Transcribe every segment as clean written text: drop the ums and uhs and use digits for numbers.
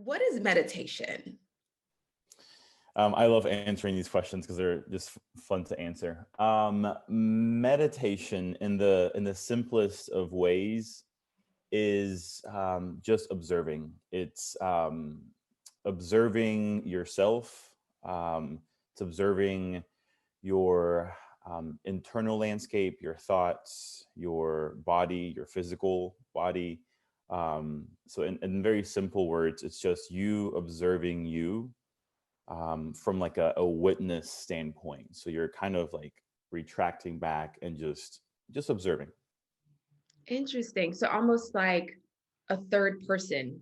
What is meditation? I love answering these questions because they're just fun to answer. Meditation, in the simplest of ways, is just observing. It's observing yourself. It's observing your internal landscape, your thoughts, your body, your physical body. So, in very simple words, it's just you observing you from like a witness standpoint. So you're kind of like retracting back and just observing. Interesting. So almost like a third person.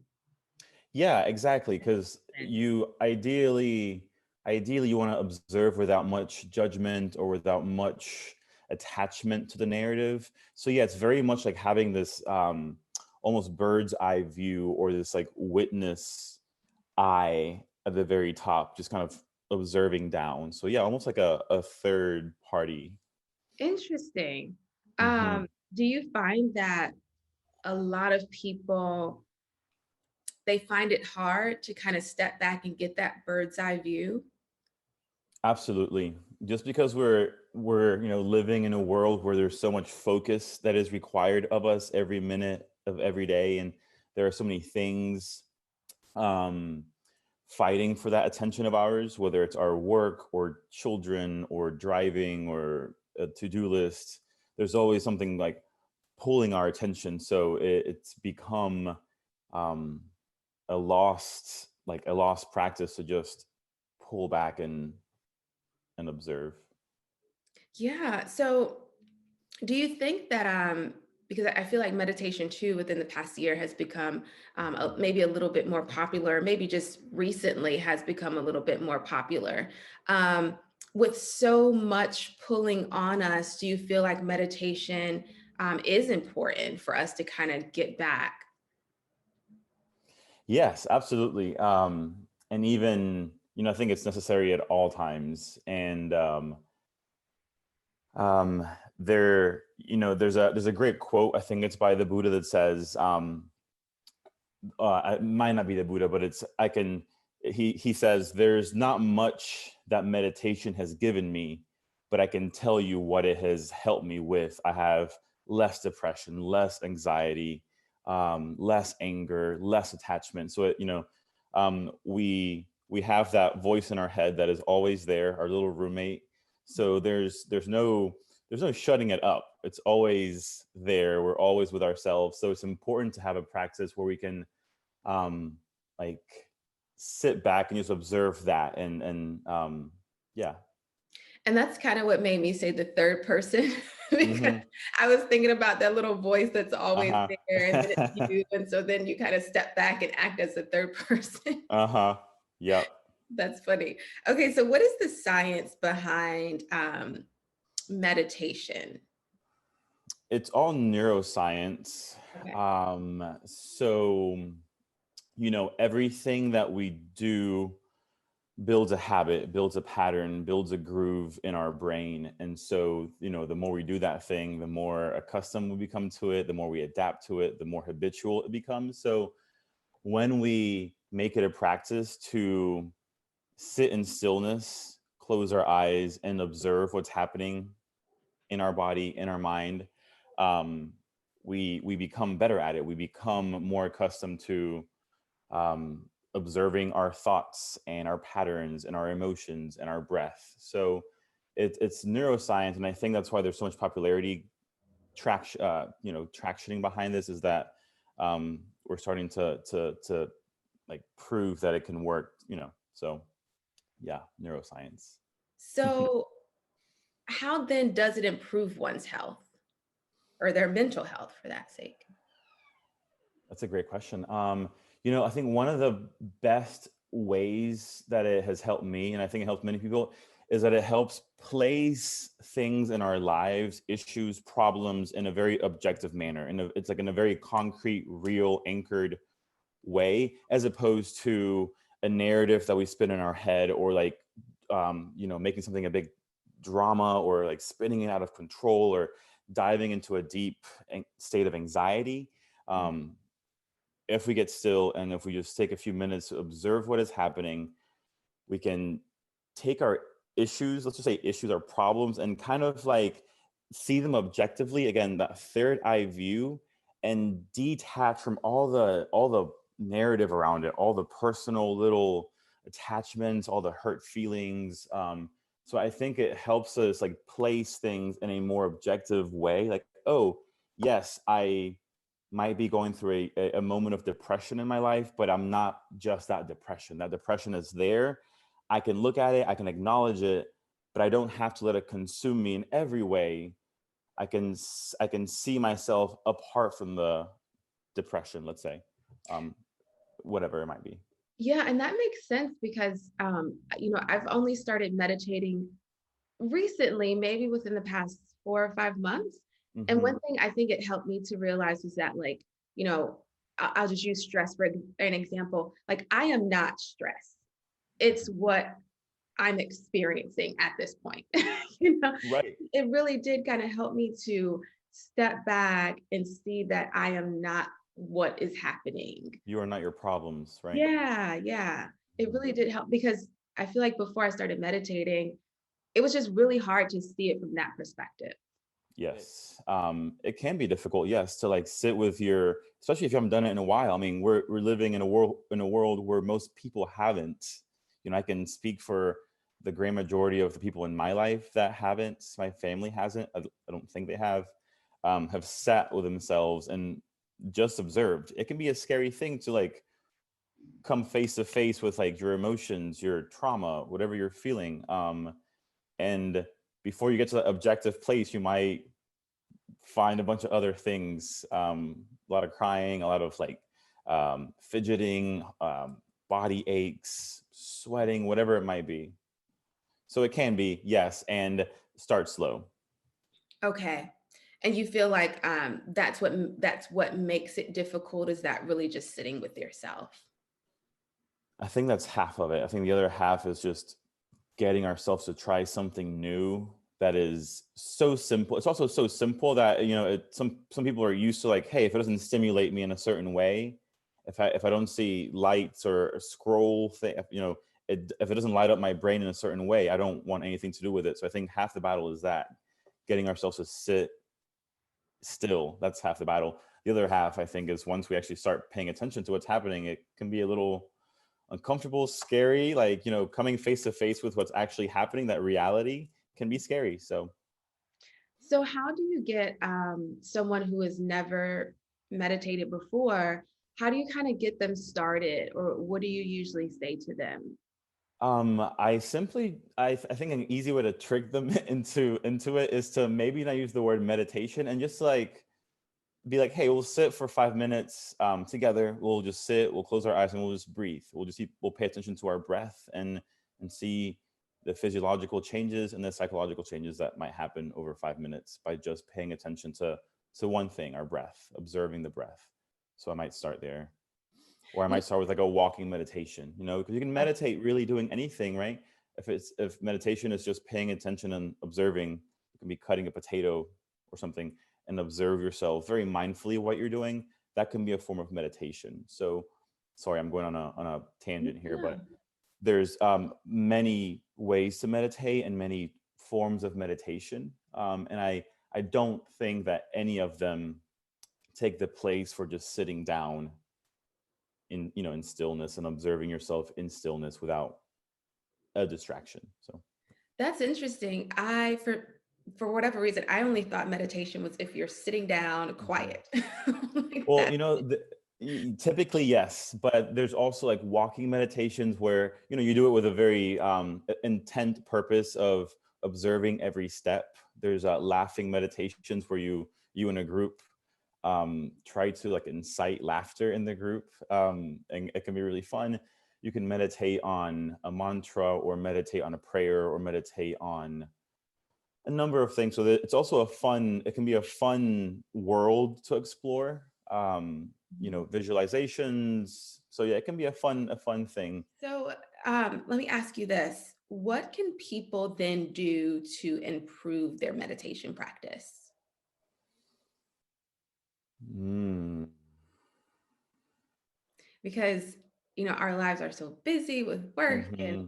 Yeah, exactly. Because you ideally you want to observe without much judgment or without much attachment to the narrative. So yeah, it's very much like having this almost bird's eye view, or this like witness eye at the very top, just kind of observing down. So yeah, almost like a third party. Interesting. Hmm. Do you find that a lot of people, they find it hard to kind of step back and get that bird's eye view? Absolutely. Just because we're living in a world where there's so much focus that is required of us every minute of every day, and there are so many things um fighting for that attention of ours, whether it's our work or children or driving or a to-do list. There's always something like pulling our attention. So it's become um, a lost practice to just pull back and observe. Yeah. So do you think that because I feel like meditation too within the past year has become maybe a little bit more popular, maybe just recently has become a little bit more popular. Um, with so much pulling on us, do you feel like meditation is important for us to kind of get back? Yes, absolutely. And even, I think it's necessary at all times. And um there's a great quote, I think it's by the Buddha, that says it might not be the Buddha, but it's I can he says, there's not much that meditation has given me, but I can tell you what it has helped me with. I have less depression, less anxiety, less anger, less attachment. So we have that voice in our head that is always there, our little roommate. So there's no shutting it up. It's always there. We're always with ourselves. So it's important to have a practice where we can um like sit back and just observe that, and yeah. And that's kind of what made me say the third person because Hmm. I was thinking about that little voice that's always Uh-huh. there and then it's you. And so then you kind of step back and act as the third person. Uh-huh. Yep. That's funny. Okay, so what is the science behind meditation? It's all neuroscience. Okay. So everything that we do builds a habit, builds a pattern, builds a groove in our brain. And so, the more we do that thing, the more accustomed we become to it, the more we adapt to it, the more habitual it becomes. So when we make it a practice to sit in stillness, close our eyes, and observe what's happening in our body, in our mind, um, we become better at it. We become more accustomed to observing our thoughts and our patterns and our emotions and our breath. So it's neuroscience, and I think that's why there's so much popularity, tractioning behind this, is that we're starting to like prove that it can work. So yeah, neuroscience. So, how then does it improve one's health or their mental health for that sake? That's a great question. I think one of the best ways that it has helped me, and I think it helps many people, is that it helps place things in our lives, issues, problems, in a very objective manner. And it's like in a very concrete, real, anchored way, as opposed to a narrative that we spin in our head, or like, making something a big drama, or like spinning it out of control, or diving into a deep state of anxiety. Um, if we get still and if we just take a few minutes to observe what is happening, we can take our issues, let's just say issues or problems, and kind of like see them objectively, again, that third eye view, and detach from all the narrative around it, all the personal little attachments, all the hurt feelings. So I think it helps us like place things in a more objective way, like, oh yes, I might be going through a moment of depression in my life, but I'm not just that depression. That depression is there. I can look at it, I can acknowledge it, but I don't have to let it consume me in every way. I can see myself apart from the depression, let's say, um, whatever it might be. Yeah, and that makes sense because I've only started meditating recently, maybe within the past 4 or 5 months. And Hmm. one thing I think it helped me to realize was that, like, you know, I'll just use stress for an example. Like, I am not stressed. It's what I'm experiencing at this point. you know, Right. it really did kind of help me to step back and see that I am not what is happening. You are not your problems, right? Yeah, yeah. It Mhm. really did help because I feel like before I started meditating, it was just really hard to see it from that perspective. Yes. It can be difficult, yes, to like sit with your, especially if you haven't done it in a while. I mean, we're living in a world where most people haven't. I can speak for the grand majority of the people in my life that haven't. My family hasn't. I don't think they have sat with themselves and just observed. It can be a scary thing to like come face to face with like your emotions, your trauma, whatever you're feeling. And before you get to the objective place, you might find a bunch of other things, a lot of crying, a lot of like fidgeting, body aches, sweating, whatever it might be. So it can be, yes, and start slow. Okay. And you feel like that's what makes it difficult, is that really just sitting with yourself? I think that's half of it. I think the other half is just getting ourselves to try something new that is so simple. It's also so simple that some people are used to like, hey, if it doesn't stimulate me in a certain way, if I don't see lights or a scroll thing, if it doesn't light up my brain in a certain way, I don't want anything to do with it. So I think half the battle is that, getting ourselves to sit still. That's half the battle. The other half, I think, is once we actually start paying attention to what's happening, it can be a little uncomfortable, scary, like, coming face to face with what's actually happening, that reality can be scary. So, So how do you get someone who has never meditated before, how do you kind of get them started, or what do you usually say to them? I think an easy way to trick them into it is to maybe not use the word meditation and just like be like, hey, we'll sit for 5 minutes together. We'll just sit, we'll close our eyes and we'll just breathe. We'll pay attention to our breath and see the physiological changes and the psychological changes that might happen over 5 minutes by just paying attention to one thing, our breath, observing the breath. So I might start there. Or I might start with like a walking meditation, because you can meditate really doing anything, right? If meditation is just paying attention and observing, you can be cutting a potato or something and observe yourself very mindfully what you're doing. That can be a form of meditation. So sorry, I'm going on a tangent here, Yeah. but there's many ways to meditate and many forms of meditation. And I don't think that any of them take the place for just sitting down in stillness and observing yourself in stillness without a distraction. So That's interesting. For whatever reason, I only thought meditation was if you're sitting down mhm. quiet. Like Well, that. typically yes, but there's also like walking meditations where you do it with a very intent purpose of observing every step. There's laughing meditations where you in a group try to like incite laughter in the group, and it can be really fun. You can meditate on a mantra or meditate on a prayer or meditate on a number of things. So that it's also it can be a fun world to explore. Visualizations. So yeah, it can be a fun thing. So let me ask you this. What can people then do to improve their meditation practice? Hmm. because, our lives are so busy with work and Hmm.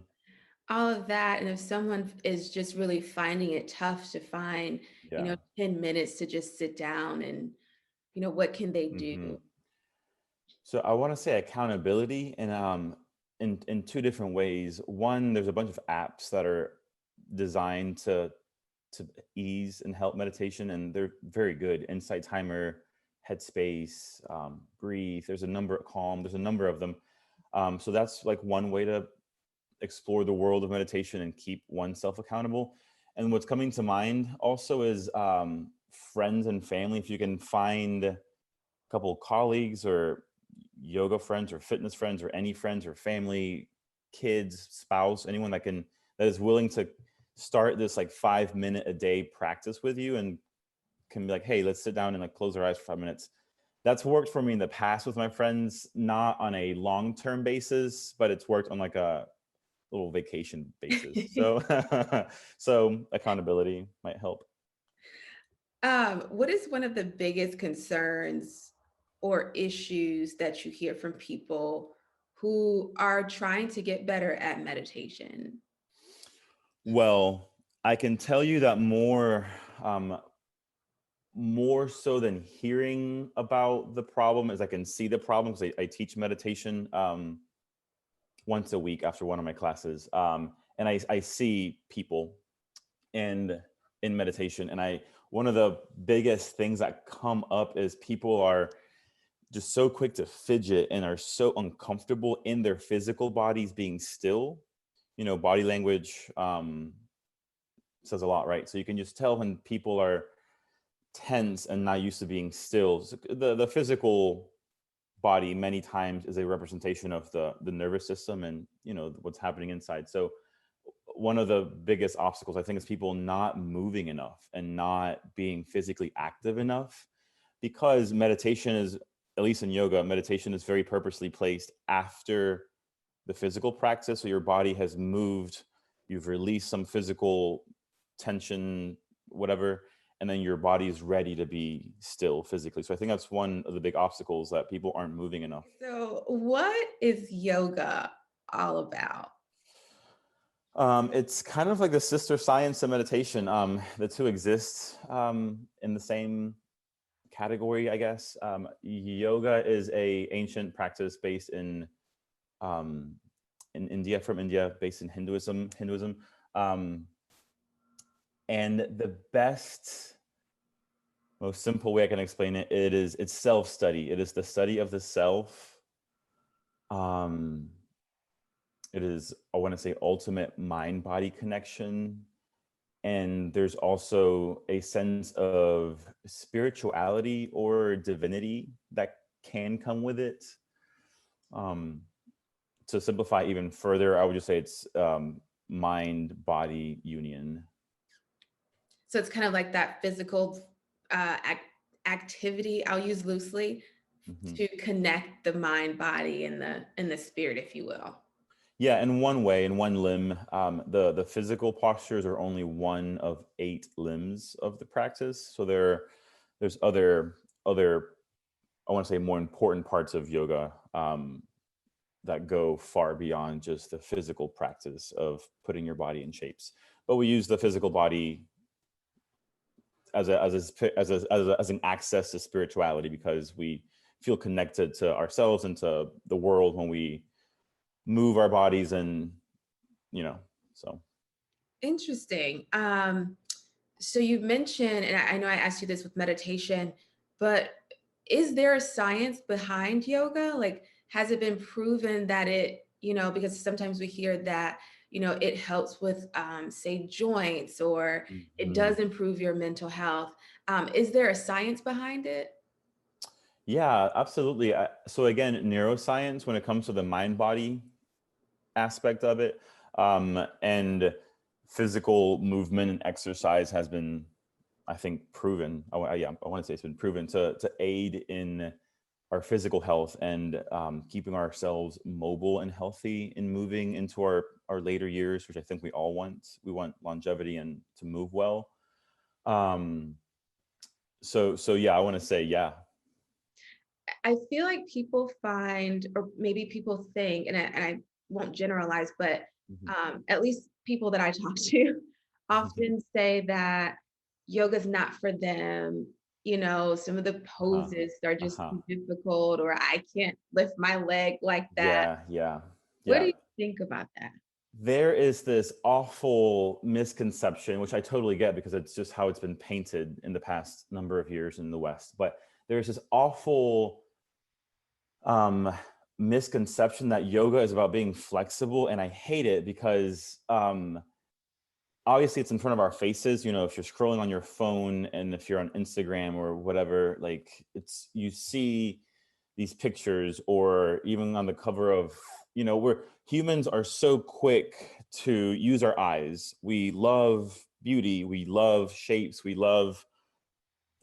all of that. And if someone is just really finding it tough to find, Yeah. 10 minutes to just sit down and, what can they do? Hmm. So I want to say accountability in two different ways. One, there's a bunch of apps that are designed to ease and help meditation, and they're very good. Insight Timer, Headspace, Breathe. There's a number of Calm. There's a number of them. So that's like one way to explore the world of meditation and keep oneself accountable. And what's coming to mind also is friends and family. If you can find a couple of colleagues or yoga friends or fitness friends or any friends or family, kids, spouse, anyone that is willing to start this like 5 minute a day practice with you and can be like, hey, let's sit down and like close our eyes for 5 minutes. That's worked for me in the past with my friends, not on a long-term basis, but it's worked on like a little vacation basis. So so accountability might help. What is one of the biggest concerns or issues that you hear from people who are trying to get better at meditation? Well, I can tell you that more so than hearing about the problem is I can see the problem because I teach meditation once a week after one of my classes. And I see people and in meditation. And one of the biggest things that come up is people are just so quick to fidget and are so uncomfortable in their physical bodies being still. Body language says a lot, right? So you can just tell when people are tense and not used to being still. So the physical body many times is a representation of the nervous system and what's happening inside. So one of the biggest obstacles I think is people not moving enough and not being physically active enough, because meditation is, at least in yoga, meditation is very purposely placed after the physical practice. So your body has moved, you've released some physical tension, whatever, and then your body is ready to be still physically. So I think that's one of the big obstacles, that people aren't moving enough. So, what is yoga all about? It's kind of like the sister science of meditation. The two exist in the same category, I guess. Yoga is a ancient practice based um, in India, from India, based in Hinduism. Um, and the best, most simple way I can explain it, it's self-study. It is the study of the self. Um, it is, I want to say, ultimate mind-body connection. And there's also a sense of spirituality or divinity that can come with it. Um, to simplify even further, I would just say it's mind-body union. So, it's kind of like that physical activity, I'll use loosely, Mhm. to connect the mind, body, and the spirit, if you will. Yeah, in one way, in one limb, the physical postures are only one of 8 limbs of the practice. So there's other I want to say more important parts of yoga that go far beyond just the physical practice of putting your body in shapes. But we use the physical body as an access to spirituality, because we feel connected to ourselves and to the world when we move our bodies, and you know so. Interesting. So you mentioned, and I know I asked you this with meditation, but is there a science behind yoga? Like, has it been proven that because sometimes we hear that, it helps with, say, joints, or it Mhm. does improve your mental health. Is there a science behind it? Yeah, absolutely. So again, neuroscience when it comes to the mind body aspect of it, and physical movement and exercise has been, I think, proven. Yeah, I want to say it's been proven to aid in our physical health and keeping ourselves mobile and healthy and moving into our later years, which I think we all want. We want longevity and to move well. Um, so yeah, I want to say yeah. I feel like people find, or maybe people think, and I won't generalize, but Mhm. at least people that I talk to often say that yoga's not for them. Some of the Uh-huh. poses are just Uh-huh. too difficult, or I can't lift my leg like that. Yeah, yeah, What do yeah. you think about that? There is this awful misconception, which I totally get because it's just how it's been painted in the past number of years in the West. But there's this awful um, misconception that yoga is about being flexible. And I hate it because obviously it's in front of our faces. If you're scrolling on your phone and if you're on Instagram or whatever, like you see these pictures, or even on the cover of, where humans are so quick to use our eyes. We love beauty, we love shapes, we love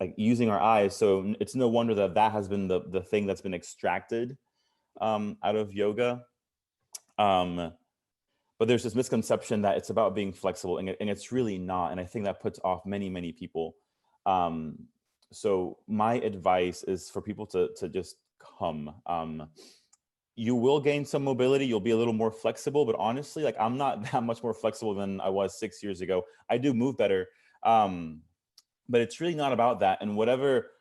like using our eyes. So it's no wonder that that has been the thing that's been extracted out of yoga. um but there's this misconception that it's about being flexible, and it's really not. And I think that puts off many people. um so my advice is for people to just come. You will gain some mobility, you'll be a little more flexible, but honestly, like, I'm not that much more flexible than I was 6 years ago. I do move better. um but it's really not about that. And whatever,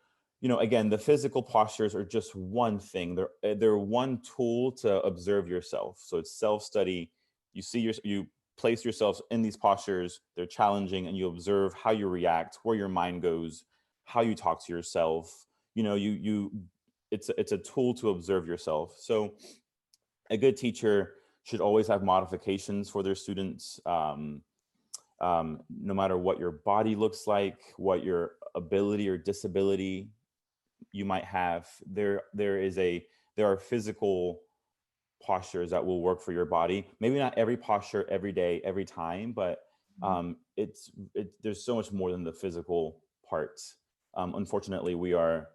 again, the physical postures are just one thing. They're one tool to observe yourself. So it's self-study. You place yourselves in these postures, they're challenging, and you observe how you react, where your mind goes, how you talk to yourself. You it's a tool to observe yourself. So a good teacher should always have modifications for their students. No matter what your body looks like, what your ability or disability you might have, there are physical postures that will work for your body. Maybe not every posture every day, every time, but there's so much more than the physical parts. Unfortunately, we are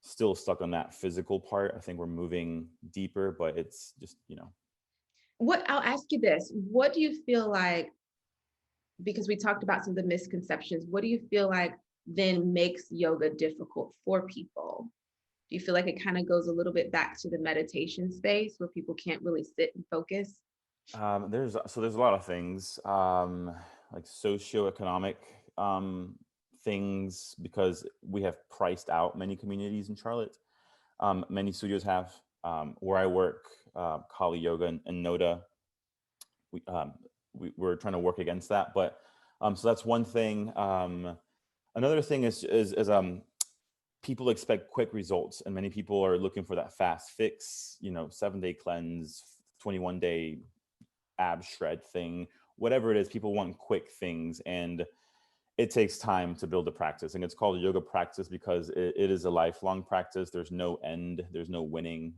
still stuck on that physical part. I think we're moving deeper, but it's just, I'll ask you this. What do you feel like, because we talked about some of the misconceptions, what do you feel like then makes yoga difficult for people? Do you feel like it kind of goes a little bit back to the meditation space where people can't really sit and focus? there's a lot of things, like socioeconomic things, because we have priced out many communities in Charlotte. Many studios have. Where I work, Khali Yoga and Noda, we, um, we're trying to work against that. But so that's one thing. Another thing is people expect quick results, and many people are looking for that fast fix. 7-day cleanse, 21-day ab shred thing, whatever it is. People want quick things, and it takes time to build a practice. And it's called a yoga practice because it is a lifelong practice. There's no end, there's no winning.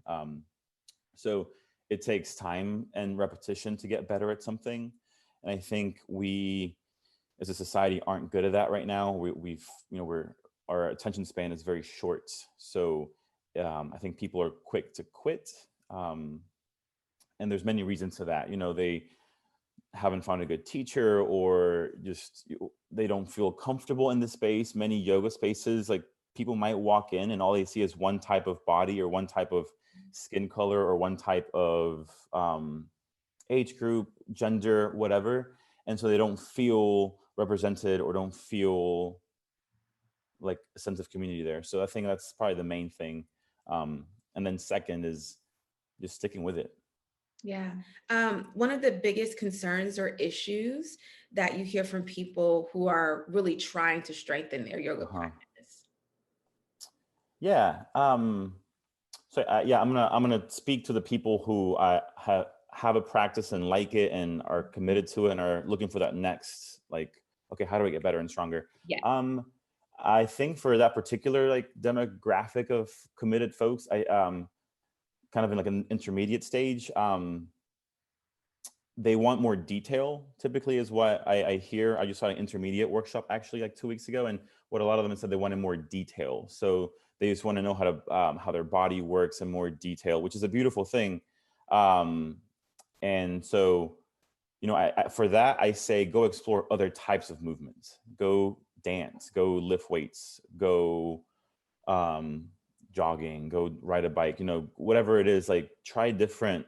So it takes time and repetition to get better at something. And I think we as a society aren't good at that right now. We've, we're our attention span is very short. So I think people are quick to quit. Um, and there's many reasons to that. They haven't found a good teacher, or just they don't feel comfortable in the space. Many yoga spaces, like, people might walk in and all they see is one type of body, or one type of skin color, or one type of age group, gender, whatever. And so they don't feel represented, or don't feel like a sense of community there. So I think that's probably the main thing. And then second is just sticking with it. Yeah. One of the biggest concerns or issues that you hear from people who are really trying to strengthen their yoga Uh-huh. practice. Yeah. Yeah, I'm gonna speak to the people who have a practice and like it and are committed to it and are looking for that next, like, okay, how do I get better and stronger? Yeah. Um, I think for that particular, like, demographic of committed folks, I kind of in like an intermediate stage. They want more detail, typically, is what I hear. I just saw an intermediate workshop actually like 2 weeks ago, and what a lot of them said, they wanted more detail. So they just want to know how their body works in more detail, which is a beautiful thing. Um, and so, for that, I say go explore other types of movements. Go dance, go lift weights, go um, jogging, go ride a bike, whatever it is, like try different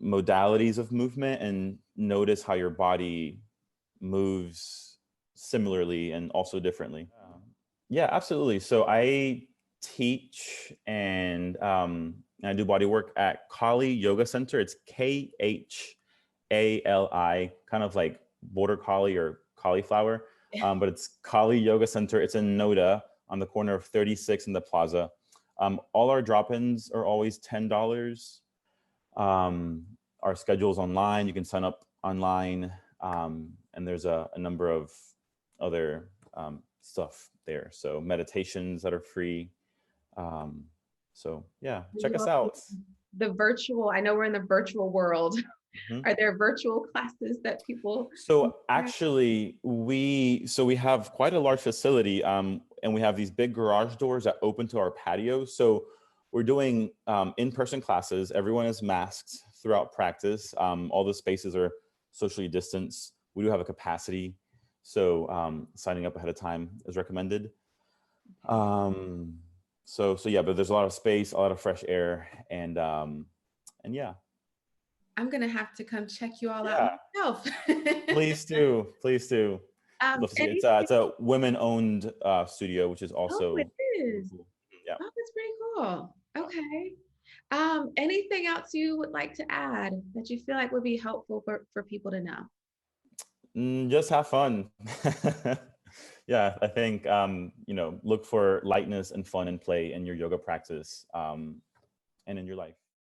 modalities of movement and notice how your body moves similarly and also differently. Yeah, absolutely. So I teach and I do body work at Khali Yoga Center. It's Khali, kind of like border collie or cauliflower, but it's Khali Yoga Center. It's in Noda on the corner of 36 in the plaza. All our drop-ins are always $10. Our schedule's online. You can sign up online, and there's a number of other stuff there. So meditations that are free. So yeah, check us out. The virtual, I know we're in the virtual world. Mhm. Are there virtual classes that people? So actually, we have quite a large facility, and we have these big garage doors that open to our patio. So we're doing in-person classes. Everyone is masked throughout practice. All the spaces are socially distanced. We do have a capacity, so signing up ahead of time is recommended. So yeah, but there's a lot of space, a lot of fresh air, and yeah. I'm gonna have to come check you all out Yeah. myself. Please do. Please do. Love to see it. Any, It's a women-owned studio, which is oh, it also is. cool. Yeah. Oh, that's pretty cool. Okay. Anything else you would like to add that you feel like would be helpful for people to know? Just have fun. Yeah, I think look for lightness and fun and play in your yoga practice and in your life.